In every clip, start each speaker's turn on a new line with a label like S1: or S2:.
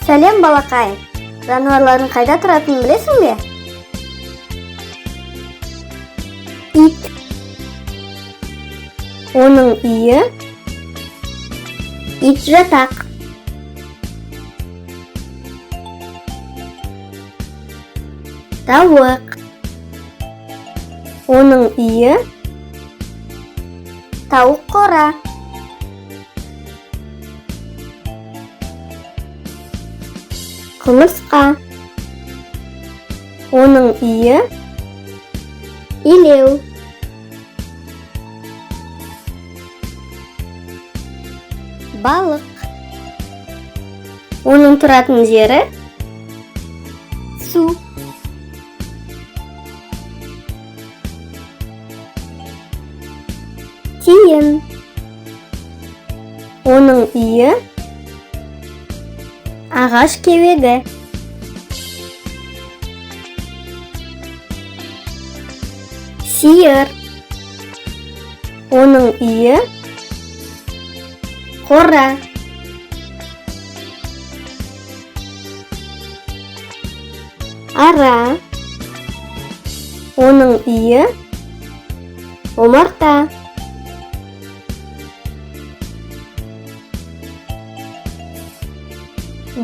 S1: Сәлем балақай, жануарлардың қайда тұратынын білесің бе? Ит. Оның үйі ит жатақ. Тауық. Оның үйі тауық қора. Құмырсқа. Оның үйі илеу. Балық. Оның тұратын жері су. Тиін. Оның үйі ағаш кебегі. Сиыр. Оның үйі қора. Ара. Оның үйі омарта.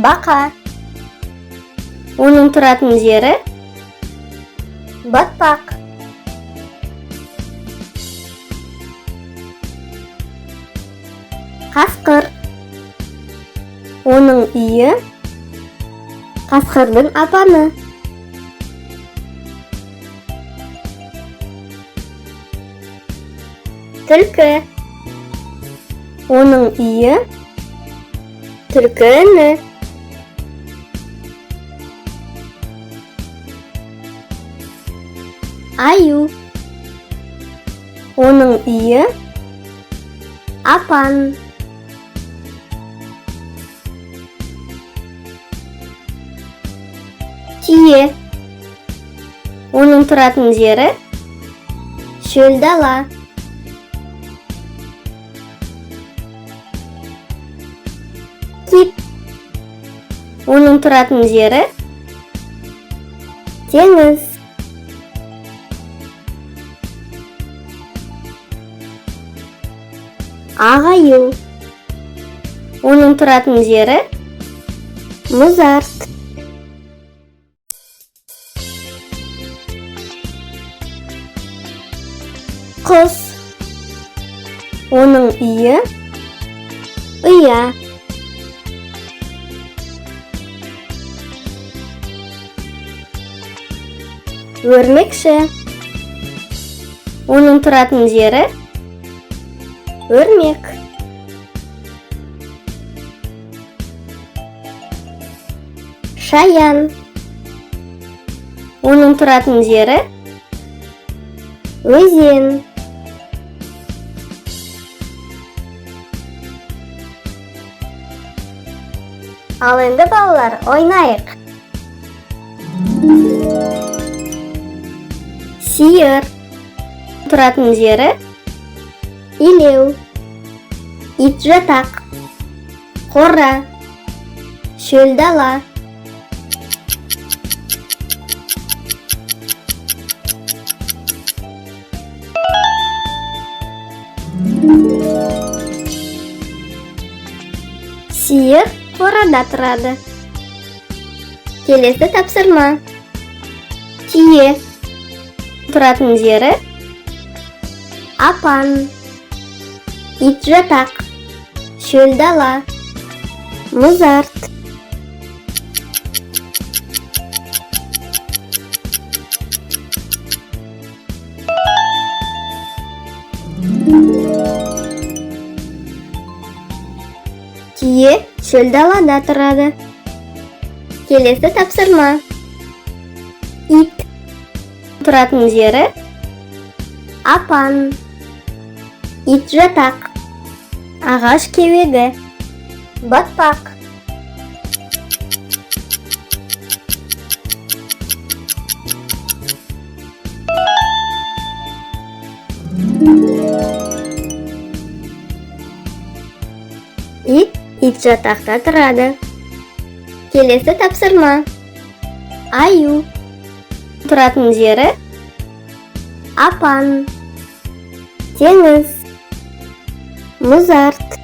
S1: Бақа. Оның тұратын жері батпақ. Қасқыр. Оның үйі қасқырдың апаны. Түлкі. Оның үйі түлкі іні. Аю. Оның үйі апан. Түйе. Оның тұратын жері шөл дала. Кит. Оның тұратын жері теңіз. Ағаю. Оның тұратын жері мұзарт. Құс. Оның үйі ұя. Өрмекші. Оның тұратын жері өрмек. Шаян. Оның тұратын жері өзен. Ал енді балалар, ойнайық. Сиыр. Тұратын жері илеу. Ит жатақ. Қора. Шөл дала. Сиыр қорада тұрады. Келесі тапсырма. Түйе. Тұратын жері апан. Ит жатақ. Шөл дала. Мұзарт. Түйе шөл далада тұрады. Келесі тапсырма. Ит. Тұратын жері апан. Ит жатақ. Ағаш кебегі. Батпақ. Ит жатақта тұрады. Келесі тапсырма. Аю. Тұратын жері апан, теңіз, мұзарт,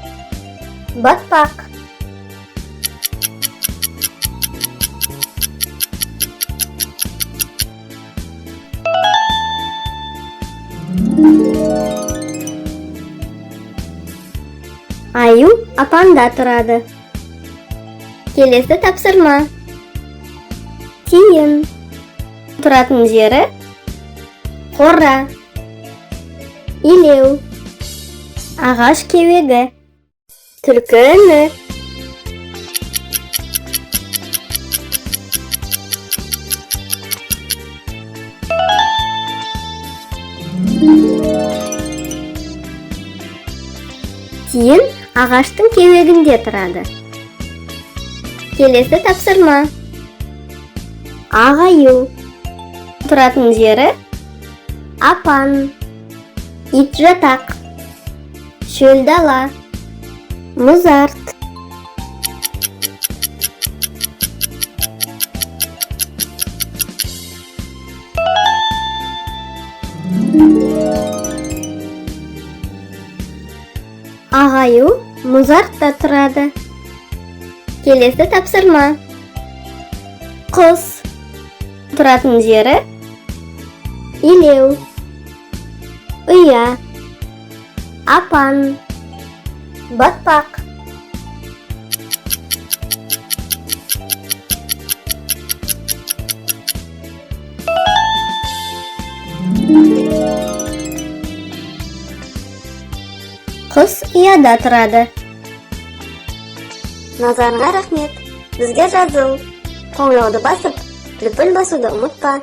S1: батпақ. Аю апанда тұрады. Келесі тапсырма. Тиін. Тұратын жері қора, илеу, ағаш кеуегі, түлкі үні. Тиін ағаштың кеуегінде тұрады. Келесі тапсырма. Ағаю. Тұратын жері апан, ит жатақ, шөл дала, мұзарт. Ағаю мұзартта тұрады. Келесі тапсырма. Құс. Тұратын жері илеу, ұя, апан, батпақ. Құс ұяда тұрады. Назарыңа рахмет. Бізге жазыл. Қоңырауды басып, лүпіл басуды ұмытпа.